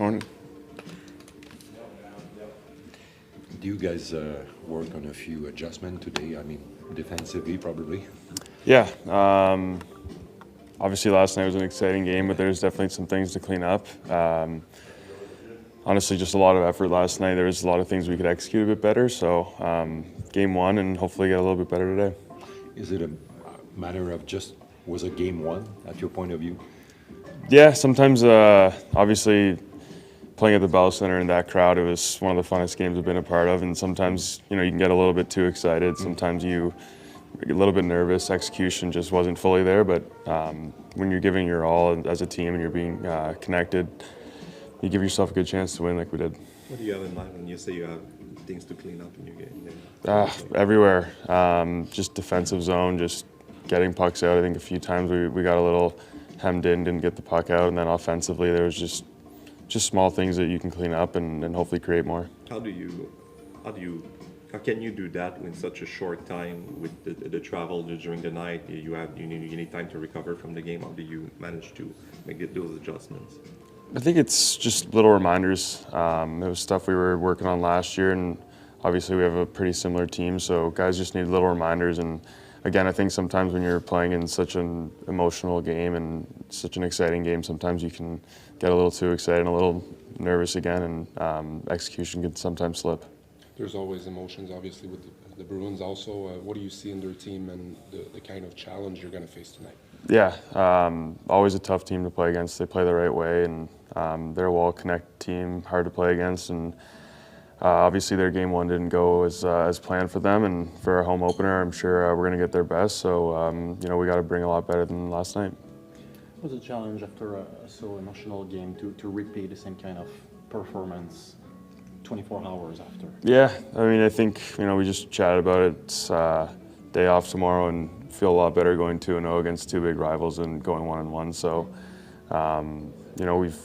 Morning. Do you guys work on a few adjustments today? I mean, defensively, probably. Yeah. Obviously, last night was an exciting game, but there's definitely some things to clean up. Honestly, just a lot of effort last night. There was a lot of things we could execute a bit better. So, game one, and hopefully get a little bit better today. Is it a matter of just was a game one at your point of view? Yeah. Sometimes, obviously, playing at the Bell Center in that crowd, it was one of the funnest games I've been a part of. And sometimes, you can get a little bit too excited. Sometimes you get a little bit nervous. Execution just wasn't fully there. But when you're giving your all as a team and you're being connected, you give yourself a good chance to win like we did. What do you have in mind when you say you have things to clean up in your game? Everywhere. Just defensive zone, just getting pucks out. I think a few times we got a little hemmed in, didn't get the puck out. And then offensively, there was just small things that you can clean up and hopefully create more. How can you do that in such a short time with the travel during the night? You need time to recover from the game. How do you manage to make those adjustments? I think it's just little reminders. It was stuff we were working on last year, and obviously we have a pretty similar team, so guys just need little reminders. And again, I think sometimes when you're playing in such an emotional game and such an exciting game, sometimes you can get a little too excited and a little nervous again, and execution can sometimes slip. There's always emotions, obviously, with the Bruins also. What do you see in their team and the kind of challenge you're going to face tonight? Yeah, always a tough team to play against. They play the right way, and they're a well-connected team, hard to play against. And obviously their game one didn't go as planned for them, and for our home opener, I'm sure we're going to get their best. So, we got to bring a lot better than last night. It was a challenge after a so emotional game to repeat the same kind of performance 24 hours after. Yeah, I mean, I think, we just chatted about it. It's day off tomorrow and feel a lot better going 2-0 against two big rivals and going 1-1. So,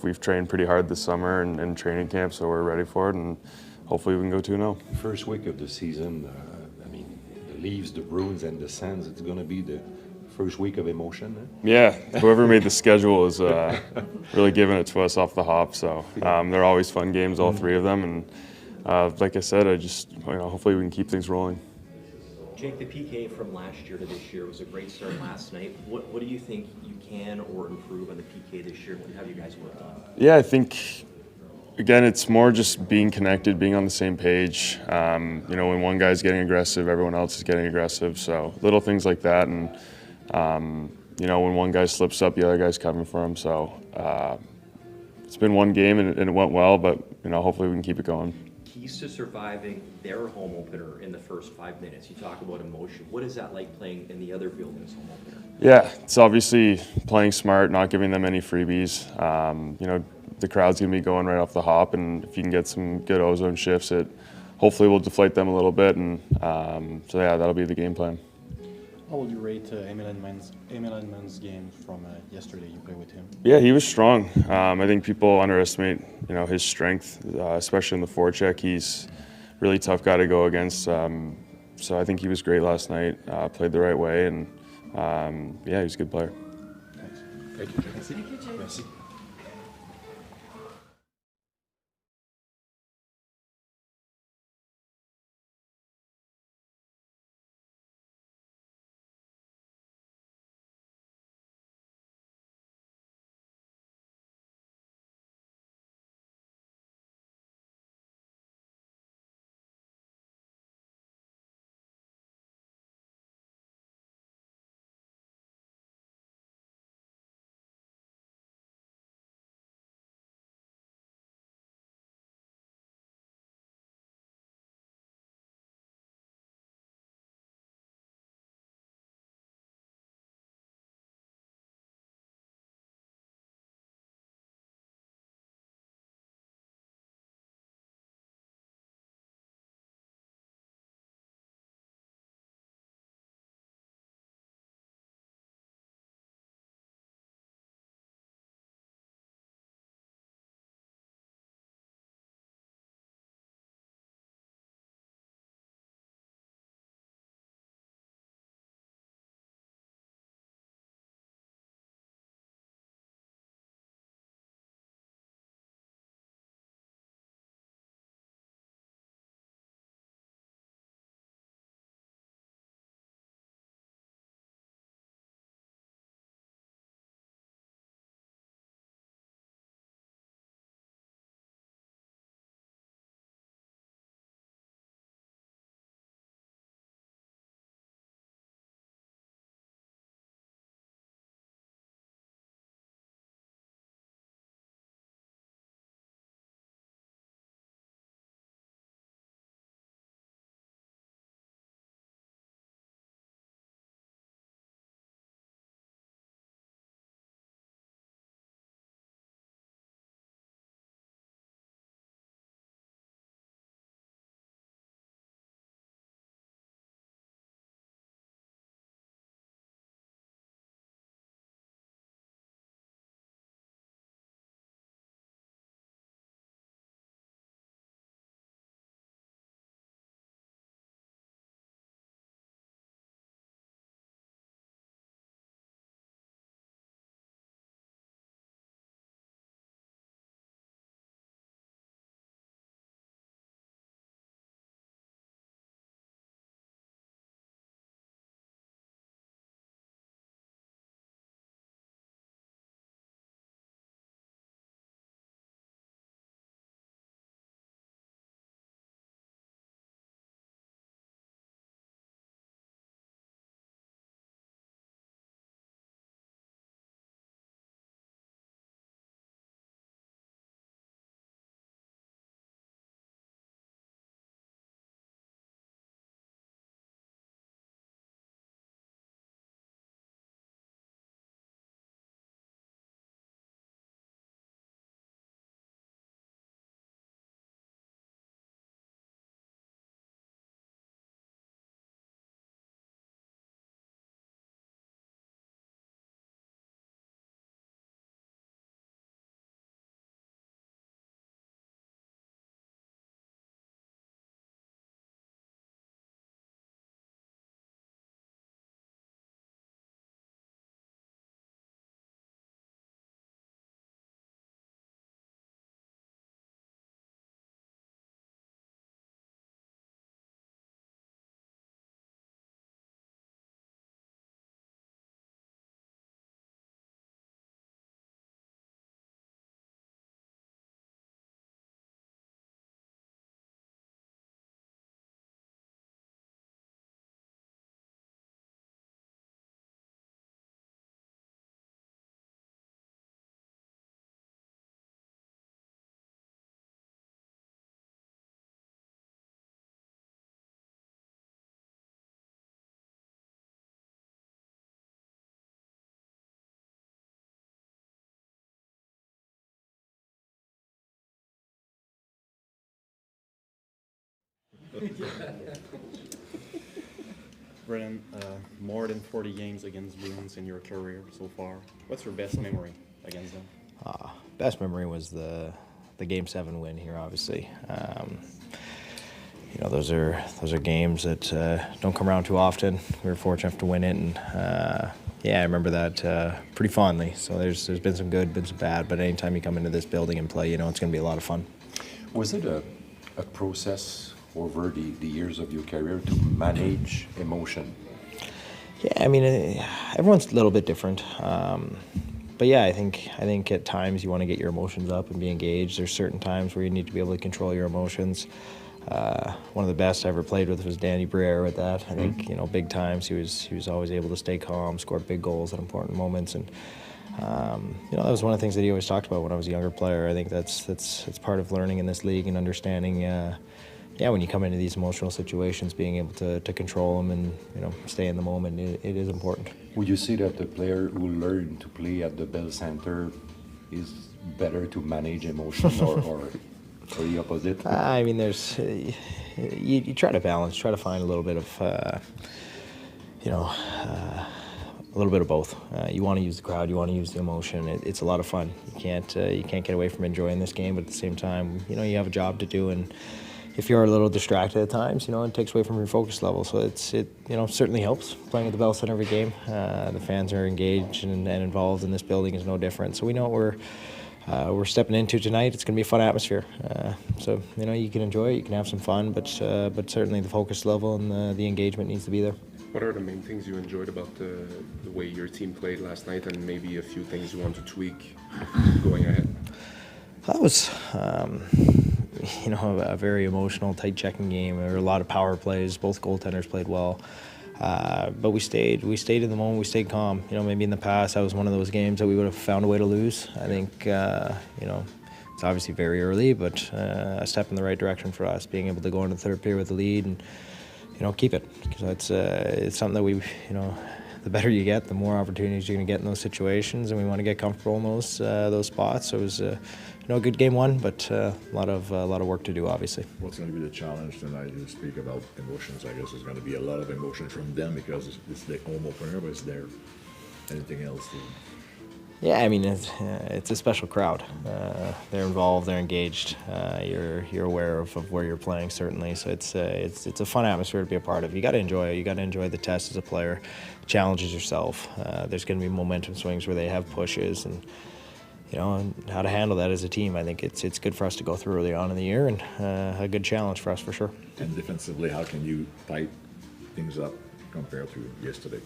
we've trained pretty hard this summer and training camp, so we're ready for it, and hopefully we can go 2-0. First week of the season, I mean, the Leafs, the Bruins, and the Sens, it's going to be the first week of emotion. Yeah, whoever made the schedule is really giving it to us off the hop. So they're always fun games, all three of them. And like I said, hopefully we can keep things rolling. Jake, the PK from last year to this year was a great start last night. What do you think you can or improve on the PK this year? What have you guys worked on? Yeah, I think, again, it's more just being connected, being on the same page. When one guy's getting aggressive, everyone else is getting aggressive. So little things like that. And when one guy slips up, the other guy's covering for him. So it's been one game and it went well, but hopefully we can keep it going. Keys to surviving their home opener in the first 5 minutes. You talk about emotion. What is that like playing in the other building's home opener? Yeah, it's obviously playing smart, not giving them any freebies. The crowd's gonna be going right off the hop, and if you can get some good ozone shifts, it hopefully will deflate them a little bit. And so yeah, that'll be the game plan. How would you rate Emil Edmund's game from yesterday? You played with him. Yeah, he was strong. I think people underestimate, his strength, especially in the forecheck. He's a really tough guy to go against. So I think he was great last night. Played the right way, and yeah, he was a good player. Thanks. Thank you, Jake. Thank you, Jake. Merci. Brennan, more than 40 games against Bruins in your career so far. What's your best memory against them? Best memory was the Game 7 win here, obviously. Those are games that don't come around too often. We were fortunate enough to win it, and I remember that pretty fondly. So there's been some good, been some bad, but anytime you come into this building and play, it's going to be a lot of fun. Was it a process over the years of your career to manage emotion? Yeah, I mean, everyone's a little bit different. But yeah, I think at times you want to get your emotions up and be engaged. There's certain times where you need to be able to control your emotions. One of the best I ever played with was Danny Briere with that. I think, big times he was always able to stay calm, score big goals at important moments, and that was one of the things that he always talked about when I was a younger player. I think that's part of learning in this league and understanding. When you come into these emotional situations, being able to control them and stay in the moment, it is important. Would you say that the player who learned to play at the Bell Center is better to manage emotions, or the opposite? I mean, there's you try to balance, try to find a little bit of a little bit of both. You want to use the crowd, you want to use the emotion. It's a lot of fun. You can't get away from enjoying this game, but at the same time, you have a job to do, and if you're a little distracted at times, it takes away from your focus level. So it certainly helps playing at the Bell Center every game. The fans are engaged and involved, and this building is no different. So we know what we're stepping into tonight. It's going to be a fun atmosphere. So you can enjoy it, you can have some fun, but certainly the focus level and the engagement needs to be there. What are the main things you enjoyed about the way your team played last night, and maybe a few things you want to tweak going ahead? That was, a very emotional, tight checking game. There were a lot of power plays. Both goaltenders played well, but we stayed in the moment. We stayed calm. Maybe in the past that was one of those games that we would have found a way to lose. I think, it's obviously very early, but a step in the right direction for us, being able to go into the third period with the lead and keep it, because it's something that we the better you get, the more opportunities you're going to get in those situations, and we want to get comfortable in those spots. So it was a good game one, but a lot of work to do, obviously. What's going to be the challenge tonight? You speak about emotions. I guess there's going to be a lot of emotion from them because it's the home opener, but is there anything else? Yeah, I mean, it's a special crowd. They're involved, they're engaged. You're aware of where you're playing, certainly. So it's a fun atmosphere to be a part of. You got to enjoy it. You got to enjoy the test as a player. Challenges yourself. There's going to be momentum swings where they have pushes, and and how to handle that as a team. I think it's good for us to go through early on in the year, and a good challenge for us for sure. And defensively, how can you tighten things up compared to yesterday?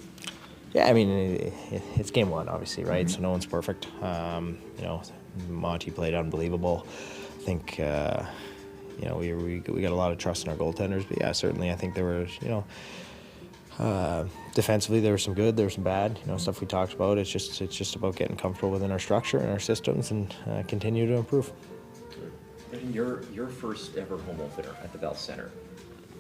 Yeah, I mean, it's game one, obviously, right? Mm-hmm. So no one's perfect. Monty played unbelievable. I think, we got a lot of trust in our goaltenders. But yeah, certainly I think there were, defensively there was some good, there was some bad, stuff we talked about. It's just about getting comfortable within our structure and our systems and continue to improve. Your first ever home opener at the Bell Center.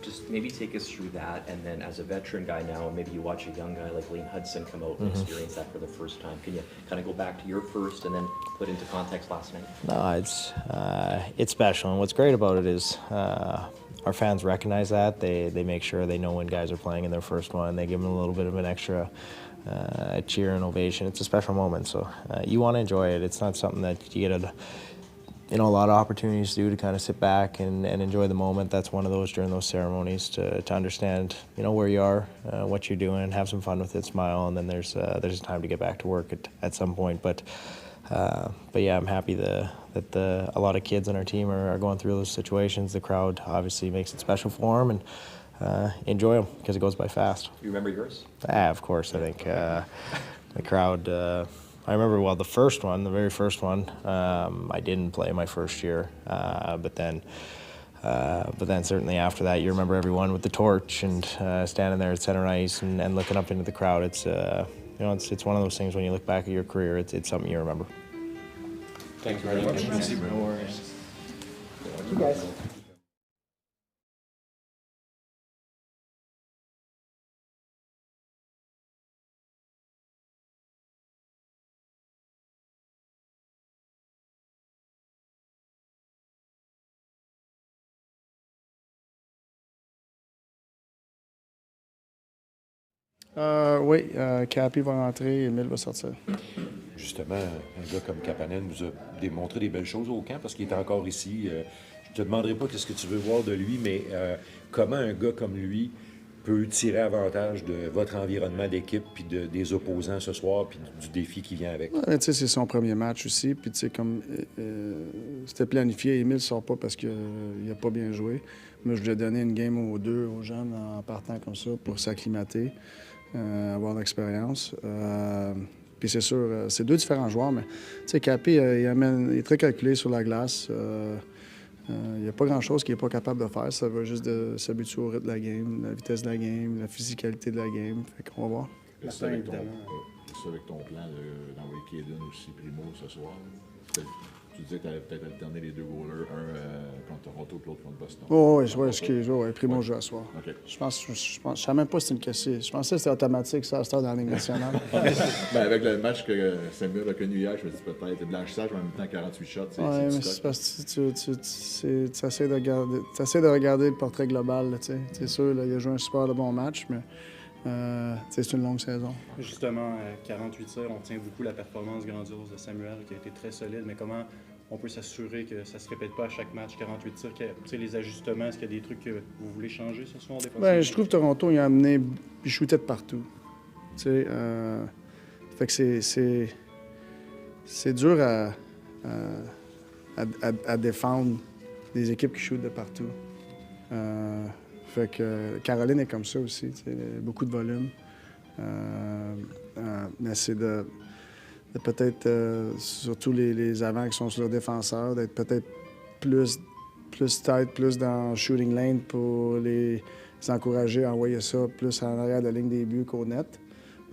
Just maybe take us through that, and then as a veteran guy now, maybe you watch a young guy like Lane Hudson come out and experience that for the first time. Can you kind of go back to your first and then put into context last night? No, it's special, and what's great about it is our fans recognize that. They make sure they know when guys are playing in their first one. They give them a little bit of an extra cheer and ovation. It's a special moment, so you want to enjoy it. It's not something that you get a lot of opportunities to kind of sit back and enjoy the moment. That's one of those during those ceremonies to understand, where you are, what you're doing, have some fun with it, smile, and then there's time to get back to work at some point. But yeah, I'm happy that a lot of kids on our team are going through those situations. The crowd obviously makes it special for them, and enjoy them because it goes by fast. You remember yours? Of course. I think the crowd. I remember, the very first one, I didn't play my first year, but then certainly after that, you remember everyone with the torch and standing there at center ice and looking up into the crowd. It's it's one of those things when you look back at your career, it's something you remember. Thanks very much. No worries. Thank you guys. Oui, Cappy va rentrer, Emile va sortir. Justement, un gars comme Kapanen nous a démontré des belles choses au camp parce qu'il est encore ici. Je te demanderai pas qu'est-ce que tu veux voir de lui, mais comment un gars comme lui peut tirer avantage de votre environnement d'équipe, puis des opposants ce soir, puis du défi qui vient avec. Ouais, tu sais, c'est son premier match aussi. Puis, tu sais, comme c'était planifié, Émile ne sort pas parce qu'il n'a pas bien joué. Moi, je voulais donner une game aux deux, aux jeunes, en partant comme ça pour s'acclimater, avoir de l'expérience. Puis, c'est sûr, c'est deux différents joueurs, mais, tu sais, Capé, il est très calculé sur la glace. Il n'y a pas grand-chose qu'il n'est pas capable de faire. Ça va juste de s'habituer au rythme de la game, la vitesse de la game, la physicalité de la game. Fait qu'on va voir. C'est avec ton plan d'envoyer Kaden aussi primo ce soir. Tu disais que tu allais peut-être alterner les deux goalers, un contre Toronto et l'autre contre Boston. Oui, primo joue à soir. OK. Je ne savais même pas si c'était une question. Je pensais que c'était automatique, ça, à cette heure dans la Ligue nationale. Ben, avec le match que Samuel a connu hier, je me dis peut-être blanchissage, mais en même temps 48 shots. Oui, mais c'est parce que tu essaies de regarder le portrait global. C'est sûr, là, il a joué un super de bon match, mais c'est une longue saison. Justement, 48 tirs, on tient beaucoup la performance grandiose de Samuel qui a été très solide, mais comment on peut s'assurer que ça ne se répète pas à chaque match, 48 tirs, les ajustements, est-ce qu'il y a des trucs que vous voulez changer ce soir? Ben, je trouve que Toronto, il a amené, il shootait de partout. Fait que c'est dur à défendre des équipes qui shootent de partout. Fait que Caroline est comme ça aussi, beaucoup de volume. Mais c'est de peut-être, surtout les avants qui sont sur le défenseur, d'être peut-être plus tight, plus dans shooting lane pour les encourager à envoyer ça plus en arrière de la ligne des buts qu'au net.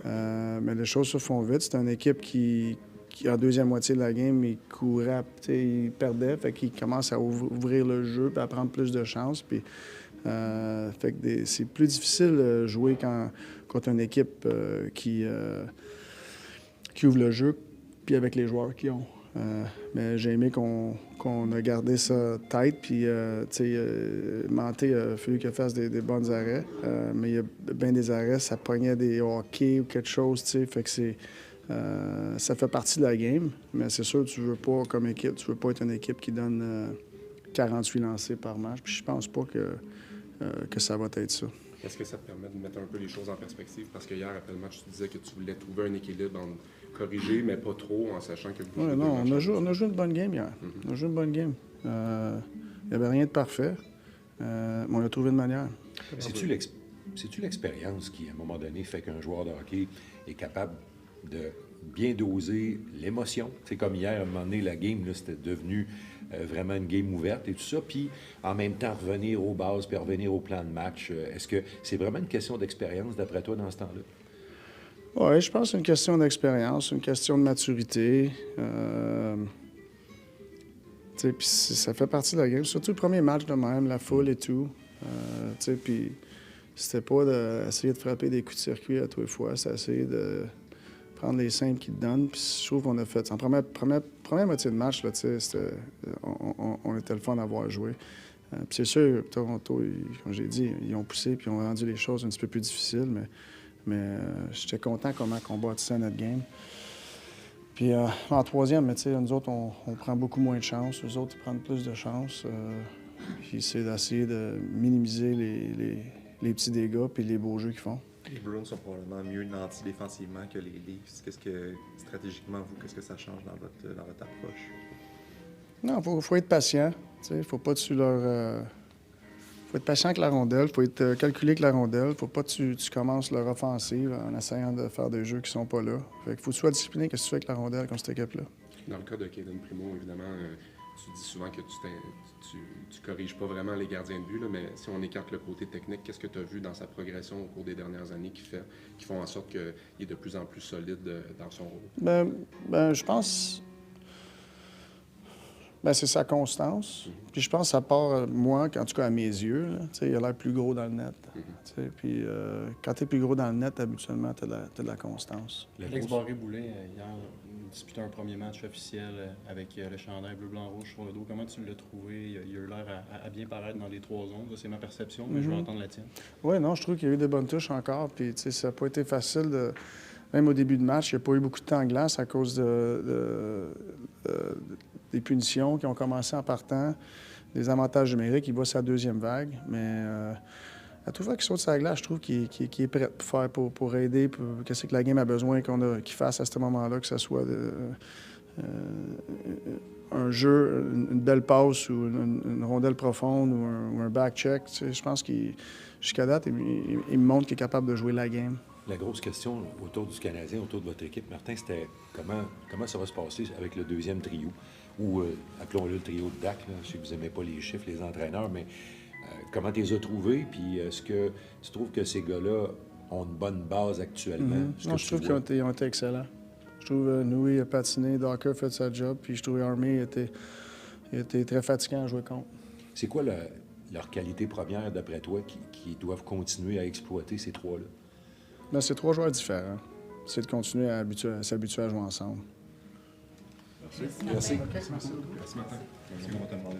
Mais les choses se font vite. C'est une équipe qui en deuxième moitié de la game, il courait, il perdait, fait qu'il commence à ouvrir le jeu et à prendre plus de chances. Puis, fait que c'est plus difficile de jouer contre une équipe qui ouvre le jeu, puis avec les joueurs qu'ils ont. Mais j'ai aimé qu'on a gardé ça tight, puis Manté a fallu qu'il fasse des bons arrêts, mais il y a bien des arrêts, ça pognait des hockey ou quelque chose, fait que ça fait partie de la game, mais c'est sûr, tu veux pas, comme équipe, tu veux pas être une équipe qui donne 48 lancés par match, puis je pense pas que ça va être ça. Est-ce que ça te permet de mettre un peu les choses en perspective? Parce que hier, après le match, tu disais que tu voulais trouver un équilibre entre corriger, mais pas trop, en sachant que vous on a joué une bonne game hier. On a joué une bonne game. Il n'y avait rien de parfait, mais on a trouvé une manière. C'est-tu l'expérience qui, à un moment donné, fait qu'un joueur de hockey est capable de bien doser l'émotion? C'est comme hier, à un moment donné, la game, là, c'était devenu vraiment une game ouverte et tout ça, puis en même temps revenir aux bases, puis revenir au plan de match. Est-ce que c'est vraiment une question d'expérience, d'après toi, dans ce temps-là? Oui, je pense que c'est une question d'expérience, une question de maturité. Puis ça fait partie de la game. Surtout le premier match de même, la foule et tout. Puis c'était pas d'essayer de frapper des coups de circuit à tous les fois, c'est essayer de prendre les simples qu'ils te donnent. Puis je trouve qu'on a fait ça. En première moitié de match, là, on était le fun d'avoir joué. Puis c'est sûr, Toronto, comme j'ai dit, ils ont poussé puis ils ont rendu les choses un petit peu plus difficiles, mais j'étais content comment on bâtissait notre game. Puis en troisième, mais nous autres, on prend beaucoup moins de chance. Les autres, ils prennent plus de chance. Puis c'est d'essayer de minimiser les petits dégâts puis les beaux jeux qu'ils font. Les Bruins sont probablement mieux nantis défensivement que les Leafs. Qu'est-ce que, stratégiquement, qu'est-ce que ça change dans votre approche? Non, faut être patient. Il faut pas faut être patient avec la rondelle, faut être calculé avec la rondelle. Faut pas que tu commences leur offensive en essayant de faire des jeux qui sont pas là. Fait que faut que tu sois discipliné qu'est-ce que tu fais avec la rondelle comme cette équipe-là. Dans le cas de Kaden Primo, évidemment, tu dis souvent que tu corriges pas vraiment les gardiens de but, là, mais si on écarte le côté technique, qu'est-ce que tu as vu dans sa progression au cours des dernières années qui font en sorte qu'il est de plus en plus solide dans son rôle? Ben, je pense... c'est sa constance. Puis je pense que ça part, moi, en tout cas à mes yeux, là, il a l'air plus gros dans le net. Puis quand tu es plus gros dans le net, habituellement, tu as de la constance. Alex Barré-Boulet, hier, disputé un premier match officiel avec le chandail bleu-blanc-rouge sur le dos. Comment tu l'as trouvé? Il a eu l'air à bien paraître dans les 3 zones. C'est ma perception, mais je veux entendre la tienne. Oui, non, je trouve qu'il y a eu des bonnes touches encore. Puis, tu sais, ça n'a pas été facile de. Même au début de match, il n'y a pas eu beaucoup de temps en glace à cause des punitions qui ont commencé en partant, des avantages numériques. Il va sa deuxième vague. Mais à tout fois qu'il saute sur la glace, je trouve qu'il est prêt pour aider, pour qu'est-ce que la game a besoin qu'il fasse à ce moment-là, que ce soit un jeu, une belle passe ou une rondelle profonde ou un back-check. Tu sais, je pense jusqu'à date, il me montre qu'il est capable de jouer la game. La grosse question autour du Canadien, autour de votre équipe, Martin, c'était comment ça va se passer avec le deuxième trio, ou appelons-le le trio de Dak. Là. Je sais que vous n'aimez pas les chiffres, les entraîneurs, mais comment tu les as trouvés, puis est-ce que tu trouves que ces gars-là ont une bonne base actuellement? Non, je trouve qu'ils ont été excellents. Je trouve Nui a patiné, Docker a fait sa job, puis je trouve Armé était très fatigant à jouer contre. C'est quoi leur qualité première, d'après toi, qui doivent continuer à exploiter ces trois-là? Là, c'est 3 joueurs différents. C'est de continuer à s'habituer à jouer ensemble. Merci. Merci, Martin. Merci, on va te demander.